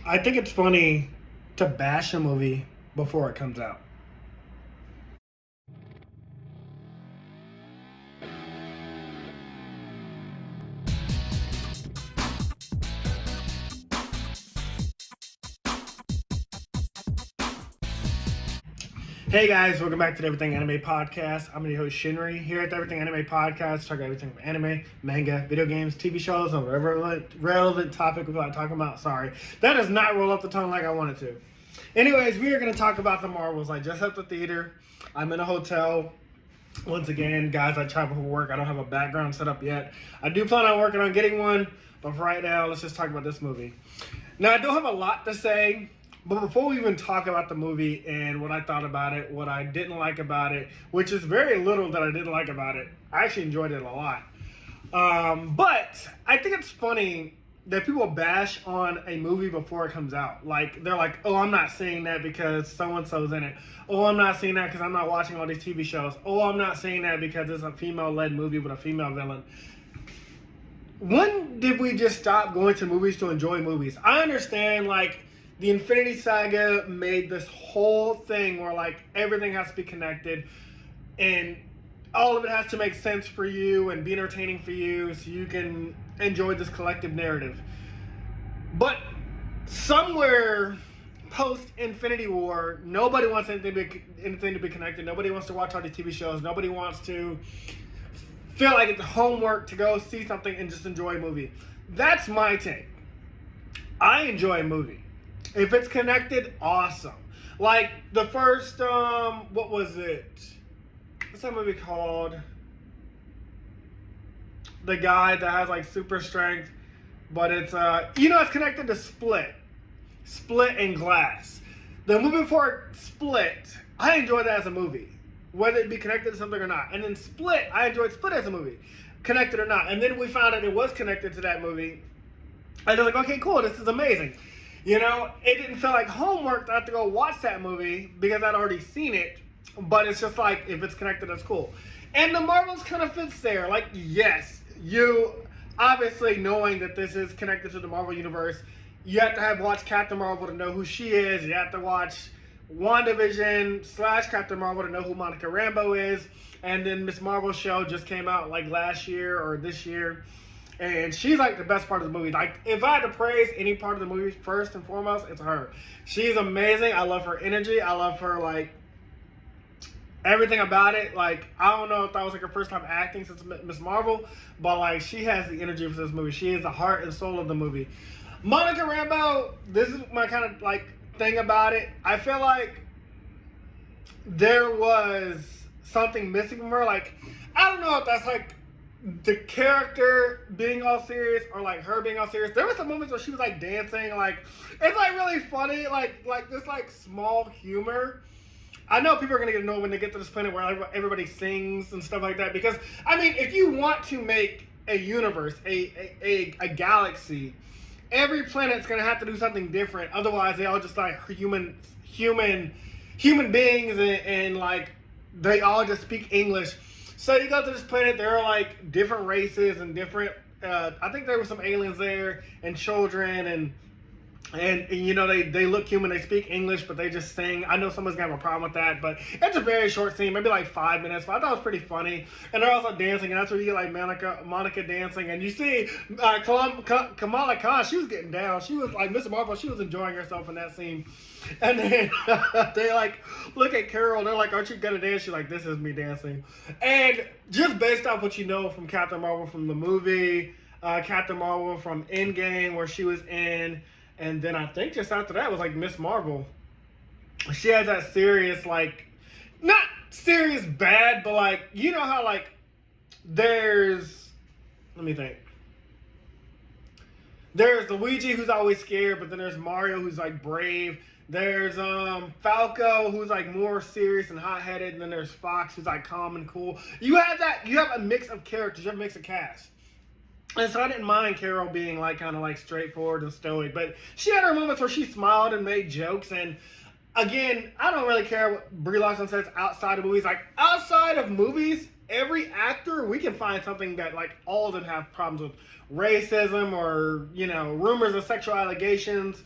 I think it's funny to bash a movie before it comes out. Hey guys, welcome back to the Everything Anime Podcast. I'm your host Shinri. Here at the Everything Anime Podcast, talk about everything from anime, manga, video games, TV shows, and whatever relevant topic we're talking about. Sorry, that does not roll off the tongue like I wanted to. Anyways, we are going to talk about the Marvels. I just left the theater. I'm in a hotel. Once again, guys, I travel for work. I don't have a background set up yet. I do plan on working on getting one, but for right now, let's just talk about this movie. Now, I don't have a lot to say. But before we even talk about the movie and what I thought about it, what I didn't like about it, which is very little that I didn't like about it, I actually enjoyed it a lot. But I think it's funny that people bash on a movie before it comes out. Like, they're like, oh, I'm not seeing that because so-and-so's in it. Oh, I'm not seeing that because I'm not watching all these TV shows. Oh, I'm not seeing that because it's a female-led movie with a female villain. When did we just stop going to movies to enjoy movies? I understand, like, the Infinity Saga made this whole thing where, like, everything has to be connected and all of it has to make sense for you and be entertaining for you so you can enjoy this collective narrative. But somewhere post Infinity War, nobody wants anything to be connected. Nobody wants to watch all these TV shows. Nobody wants to feel like it's homework to go see something and just enjoy a movie. That's my take. I enjoy a movie. If it's connected, awesome. Like the first, what was it? What's that movie called? The guy that has like super strength, but it's it's connected to Split and Glass. The movie before Split, I enjoyed that as a movie, whether it be connected to something or not. And then Split, I enjoyed Split as a movie, connected or not. And then we found out it was connected to that movie. And they're like, okay, cool, this is amazing. You know, it didn't feel like homework to have to go watch that movie because I'd already seen it. But it's just like, if it's connected, that's cool. And the Marvels kind of fits there. Like, yes, you obviously knowing that this is connected to the Marvel Universe, you have to have watched Captain Marvel to know who she is. You have to watch WandaVision / Captain Marvel to know who Monica Rambeau is. And then Miss Marvel's show just came out like last year or this year. And she's like the best part of the movie. Like, if I had to praise any part of the movie first and foremost, it's her. She's amazing. I love her energy. I love her, like, everything about it. Like, I don't know if that was like her first time acting since Miss Marvel, but like, she has the energy for this movie. She is the heart and soul of the movie. Monica Rambeau, this is my kind of like thing about it. I feel like there was something missing from her. Like, I don't know if that's like the character being all serious or like her being all serious. There were some moments where she was like dancing, like it's like really funny, like this like small humor. I know people are gonna get annoyed when they get to this planet where everybody sings and stuff like that, because I mean, if you want to make a universe, a galaxy, every planet's gonna have to do something different. Otherwise, they all just like human beings, and like they all just speak English. So you go to this planet, there are like different races and different, I think there were some aliens there and children and you know, they look human, they speak English, but they just sing. I know someone's gonna have a problem with that, but it's a very short scene, maybe like 5 minutes, but I thought it was pretty funny. And they're also dancing, and that's where you get like Monica dancing, and you see Kamala Khan, she was getting down. She was like Miss Marvel, she was enjoying herself in that scene. And then they like look at Carol, they're like, aren't you gonna dance? She's like, this is me dancing. And just based off what you know from Captain Marvel from the movie, Captain Marvel from Endgame, where she was in, and then I think just after that was like Miss Marvel. She has that serious, like, not serious bad, but like, you know how like there's, let me think. There's Luigi who's always scared, but then there's Mario who's like brave. There's Falco who's like more serious and hot-headed, and then there's Fox who's like calm and cool. You have a mix of characters, you have a mix of cast. And so I didn't mind Carol being like kind of like straightforward and stoic, but she had her moments where she smiled and made jokes. And again, I don't really care what Brie Larson says outside of movies. Like, outside of movies, every actor, we can find something that like all of them have problems with. Racism or, you know, rumors of sexual allegations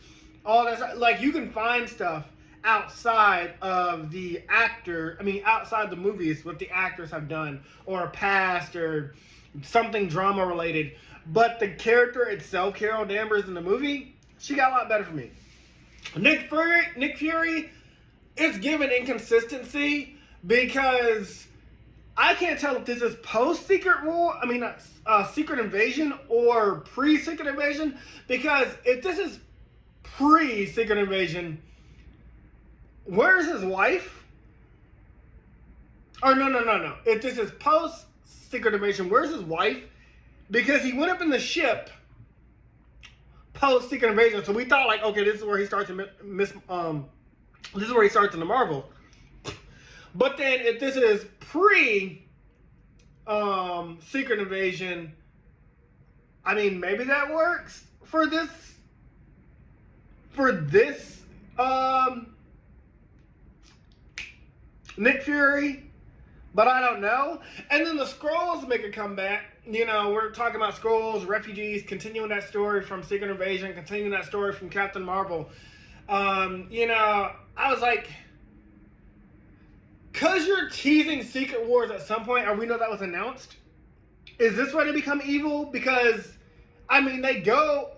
all that. Like, you can find stuff outside of the outside the movies, what the actors have done, or past, or something drama related. But the character itself, Carol Danvers in the movie, she got a lot better for me. Nick Fury, it's given inconsistency because I can't tell if this is post-Secret War, Secret Invasion or pre-Secret Invasion, because if this is pre-Secret Invasion, where's his wife? Or no. If this is post-Secret Invasion, where's his wife? Because he went up in the ship post-Secret Invasion, so we thought, like, okay, this is where he starts this is where he starts in the Marvel. But then if this is pre Secret Invasion, I mean, maybe that works for this Nick Fury, but I don't know. And then the Skrulls make a comeback. You know, we're talking about Skrulls, refugees, continuing that story from Secret Invasion, continuing that story from Captain Marvel. You know, I was like, because you're teasing Secret Wars at some point, and we know that was announced, is this where they become evil? Because, I mean, they go,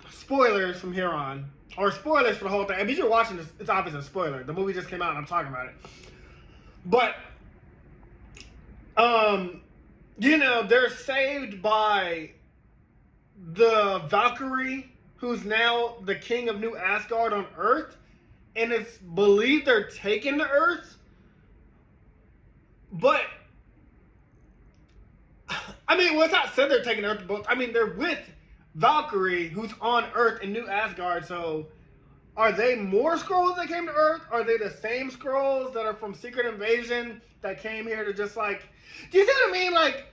spoilers from here on, or spoilers for the whole thing. I mean, if you're watching this, it's obviously a spoiler. The movie just came out and I'm talking about it. But, you know, they're saved by the Valkyrie, who's now the king of New Asgard on Earth, and it's believed they're taking the Earth. But, I mean, well, it's not said they're taking Earth, but, I mean, they're with Valkyrie, who's on Earth in New Asgard, so are they more Skrulls that came to Earth? Are they the same Skrulls that are from Secret Invasion that came here to just, like, do you see what I mean? Like,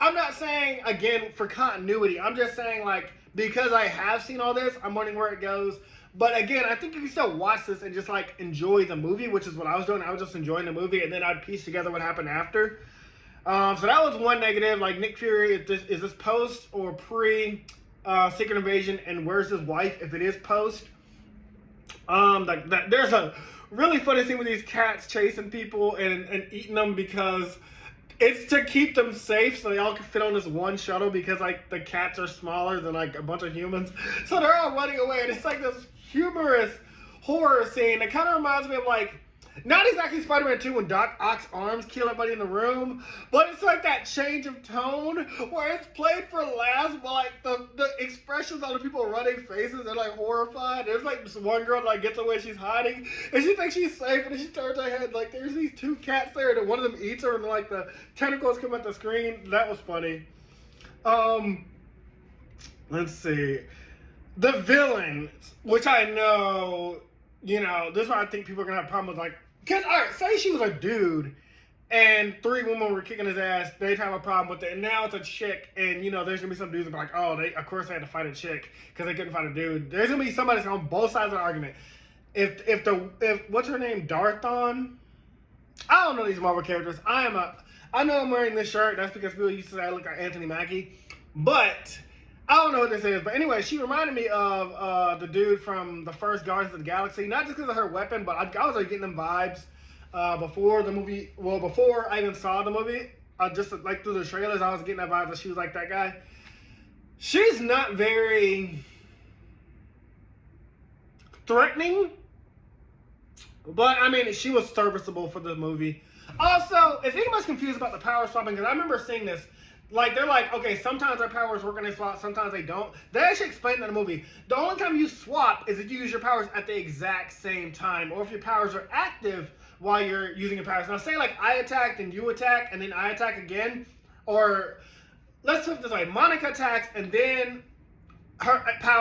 I'm not saying, again, for continuity. I'm just saying, like, because I have seen all this, I'm wondering where it goes. But again, I think you can still watch this and just, like, enjoy the movie, which is what I was doing. I was just enjoying the movie, and then I'd piece together what happened after. So that was one negative. Like, Nick Fury, is this post or pre Secret Invasion, and where's his wife if it is post? There's a really funny thing with these cats chasing people and eating them because it's to keep them safe so they all can fit on this one shuttle because, like, the cats are smaller than, like, a bunch of humans. So they're all running away, and it's like this humorous horror scene. It kind of reminds me of, like, not exactly Spider-Man 2 when Doc Ock's arms kill everybody in the room, but it's like that change of tone where it's played for laughs, but, like, the expressions on the people running faces, they're, like, horrified. There's, like, this one girl that, like, gets away, she's hiding, and she thinks she's safe, and then she turns her head, like, there's these two cats there, and one of them eats her, and, like, the tentacles come at the screen. That was funny. Let's see. The villain, which I know, you know, this is why I think people are going to have a problem with, like, because, all right, say she was a dude and 3 women were kicking his ass, they'd have a problem with it. And now it's a chick, and, you know, there's going to be some dudes that be like, oh, of course they had to fight a chick because they couldn't fight a dude. There's going to be somebody that's on both sides of the argument. If what's her name, Darthon? I don't know these Marvel characters. I know I'm wearing this shirt. That's because people used to say I look like Anthony Mackie. But I don't know what this is. But anyway, she reminded me of the dude from the first Guardians of the Galaxy. Not just because of her weapon, but I was like getting them vibes before the movie. Well, before I even saw the movie. Just like through the trailers, I was getting that vibe that she was like that guy. She's not very threatening. But, I mean, she was serviceable for the movie. Also, if anybody's confused about the power swapping, because I remember seeing this, like, they're like, okay, sometimes their powers work in a slot, sometimes they don't. They actually explained that in the movie. The only time you swap is if you use your powers at the exact same time, or if your powers are active while you're using your powers. Now, say, like, I attacked and you attack, and then I attack again, or, let's put it this way, Monica attacks, and then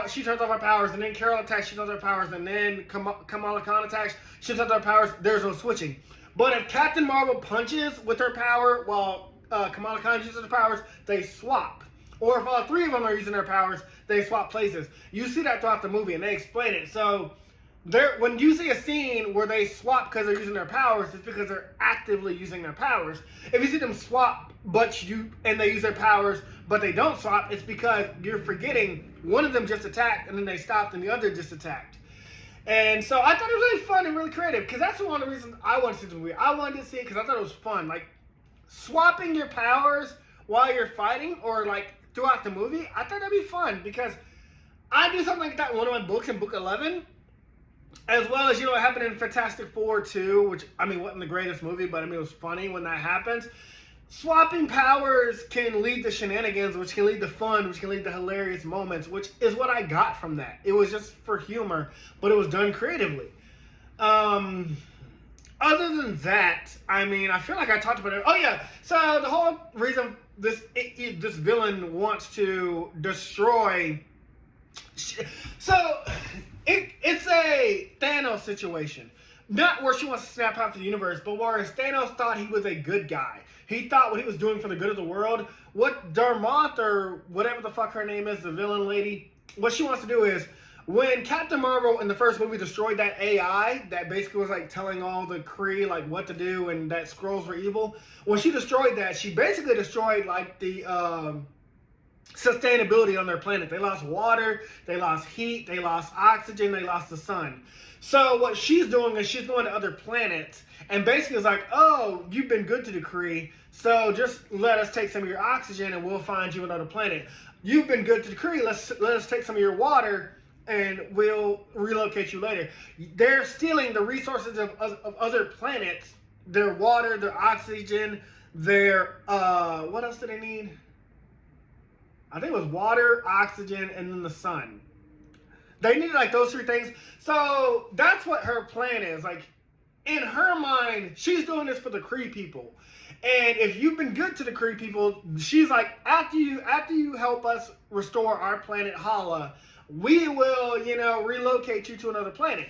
she turns off her powers, and then Carol attacks, she turns off her powers, and then Kamala Khan attacks, she turns off her powers. There's no switching. But if Captain Marvel punches with her power while Kamala Khan uses her powers, they swap. Or if all 3 of them are using their powers, they swap places. You see that throughout the movie, and they explain it. So when you see a scene where they swap because they're using their powers, it's because they're actively using their powers. If you see them swap, and they use their powers, but they don't swap, it's because you're forgetting one of them just attacked and then they stopped and the other just attacked. And so I thought it was really fun and really creative, because that's one of the reasons I wanted to see the movie. I wanted to see it because I thought it was fun. Like, swapping your powers while you're fighting, or like throughout the movie, I thought that'd be fun, because I do something like that in one of my books, in book 11, as well as, what happened in Fantastic Four 2, which, I mean, wasn't the greatest movie, but I mean, it was funny when that happens. Swapping powers can lead to shenanigans, which can lead to fun, which can lead to hilarious moments, which is what I got from that. It was just for humor, but it was done creatively. Other than that, I mean, I feel like I talked about it. Oh yeah, so the whole reason this villain wants to destroy. So it's a Thanos situation. Not where she wants to snap half of the universe, but where Thanos thought he was a good guy. He thought what he was doing for the good of the world. What Darmoth, or whatever the fuck her name is, the villain lady, what she wants to do is, when Captain Marvel in the first movie destroyed that AI that basically was like telling all the Kree like what to do and that Skrulls were evil, when she destroyed that, she basically destroyed like the sustainability on their planet. They lost water, they lost heat, they lost oxygen, they lost the sun. So what she's doing is she's going to other planets and basically is like, oh, you've been good to the Kree, so just let us take some of your oxygen and we'll find you another planet. You've been good to the Kree, let us take some of your water and we'll relocate you later. They're stealing the resources of other planets, their water, their oxygen, their, what else do they need? I think it was water, oxygen, and then the sun. They needed like those three things. So that's what her plan is. Like, in her mind, she's doing this for the Kree people. And if you've been good to the Kree people, she's like, after you help us restore our planet Hala, we will, relocate you to another planet.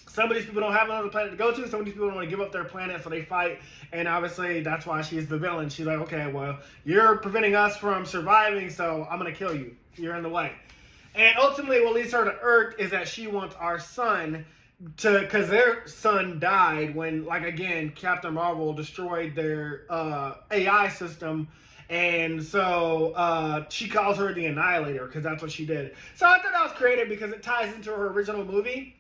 Some of these people don't have another planet to go to. Some of these people don't want to give up their planet, so they fight. And obviously, that's why she's the villain. She's like, okay, well, you're preventing us from surviving, so I'm going to kill you. You're in the way. And ultimately, what leads her to Earth is that she wants our son because their son died when, like, again, Captain Marvel destroyed their AI system. And so she calls her the Annihilator because that's what she did. So I thought that was creative because it ties into her original movie.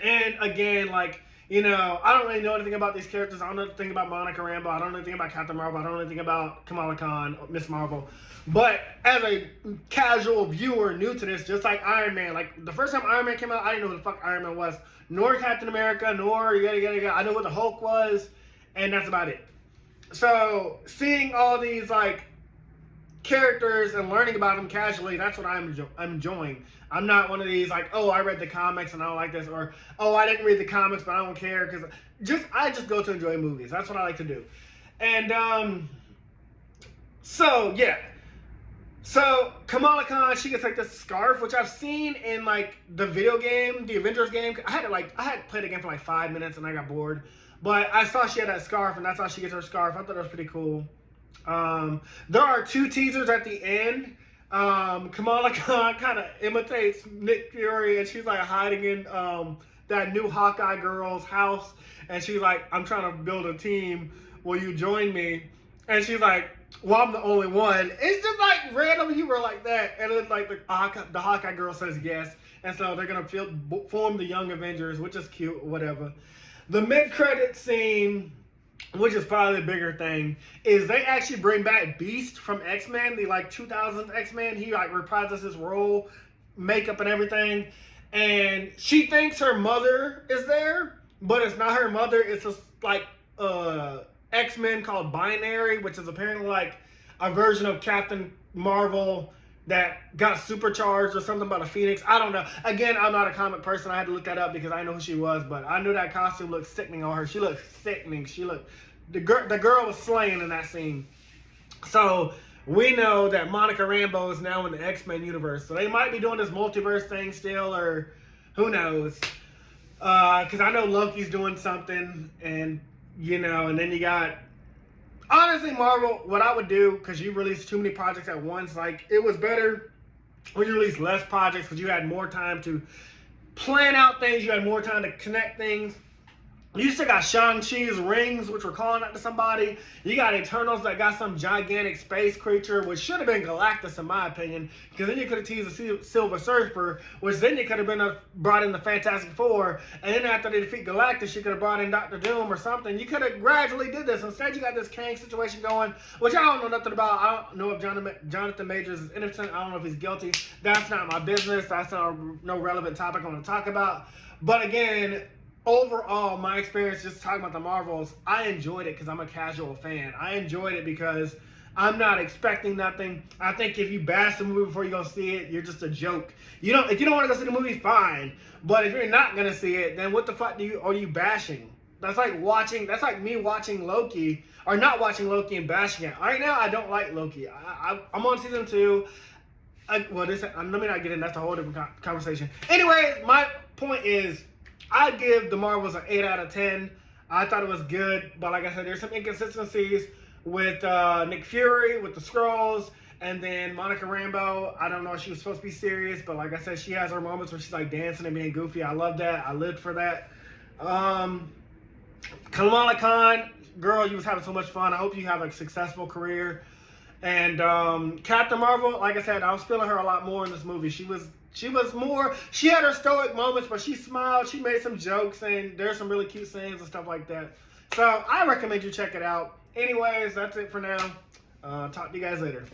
And again, like, I don't really know anything about these characters. I don't know anything about Monica Rambeau. I don't know anything about Captain Marvel. I don't know anything about Kamala Khan, Miss Marvel. But as a casual viewer new to this, just like Iron Man, like the first time Iron Man came out, I didn't know who the fuck Iron Man was, nor Captain America, nor yada. I know what the Hulk was, and that's about it. So seeing all these like characters and learning about them casually, that's what I'm enjoying. I'm not one of these like, oh, I read the comics and I don't like this, or oh, I didn't read the comics but I don't care, because I just go to enjoy movies. That's what I like to do. And so yeah, so Kamala Khan, she gets like this scarf, which I've seen in like the video game, the Avengers game. I had played the game for like 5 minutes and I got bored, but I saw she had that scarf, and that's how she gets her scarf. I thought that was pretty cool. There are 2 teasers at the end. Kamala Khan kind of imitates Nick Fury, and she's like hiding in that new Hawkeye girl's house, and she's like, I'm trying to build a team, will you join me? And she's like, well, I'm the only one. It's just like random humor like that, and it's like the Hawkeye girl says yes, and so they're gonna form the Young Avengers, which is cute, whatever. The mid-credit scene, which is probably the bigger thing, is they actually bring back Beast from X-Men, the like 2000s X-Men. He like reprises his role, makeup and everything, and she thinks her mother is there, but it's not her mother. It's just like X-Men called Binary, which is apparently like a version of Captain Marvel that got supercharged or something about a phoenix. I don't know. Again, I'm not a comic person. I had to look that up because I know who she was, but I knew that costume looked sickening on her. She looked sickening. The girl was slaying in that scene. So we know that Monica Rambeau is now in the X-Men universe. So they might be doing this multiverse thing still, or who knows? Because I know Loki's doing something, and and then you got, honestly, Marvel, what I would do, because you release too many projects at once, like, it was better when you released less projects because you had more time to plan out things. You had more time to connect things. You still got Shang-Chi's rings, which were calling out to somebody. You got Eternals that got some gigantic space creature, which should have been Galactus, in my opinion. Because then you could have teased the Silver Surfer, which then you could have been brought in the Fantastic Four. And then after they defeat Galactus, you could have brought in Doctor Doom or something. You could have gradually did this. Instead, you got this Kang situation going, which I don't know nothing about. I don't know if Jonathan Majors is innocent. I don't know if he's guilty. That's not my business. That's not no relevant topic I want to talk about. But again, overall, my experience just talking about the Marvels, I enjoyed it because I'm a casual fan. I enjoyed it because I'm not expecting nothing. I think if you bash the movie before you go see it, you're just a joke. If you don't want to go see the movie, fine. But if you're not gonna see it, then what the fuck are you bashing? That's like me watching Loki or not watching Loki and bashing it. Right now, I don't like Loki. I'm on season 2. Let me not get in. That's a whole different conversation. Anyway, my point is, I'd give the Marvels an 8 out of 10. I thought it was good, but like I said, there's some inconsistencies with Nick Fury, with the Skrulls, and then Monica Rambeau. I don't know if she was supposed to be serious, but like I said, she has her moments where she's like dancing and being goofy. I love that. I lived for that. Kamala Khan, girl, you was having so much fun. I hope you have a successful career. And Captain Marvel, like I said, I was feeling her a lot more in this movie. She had her stoic moments, but she smiled, she made some jokes, and there's some really cute scenes and stuff like that. So I recommend you check it out. Anyways, that's it for now. Talk to you guys later.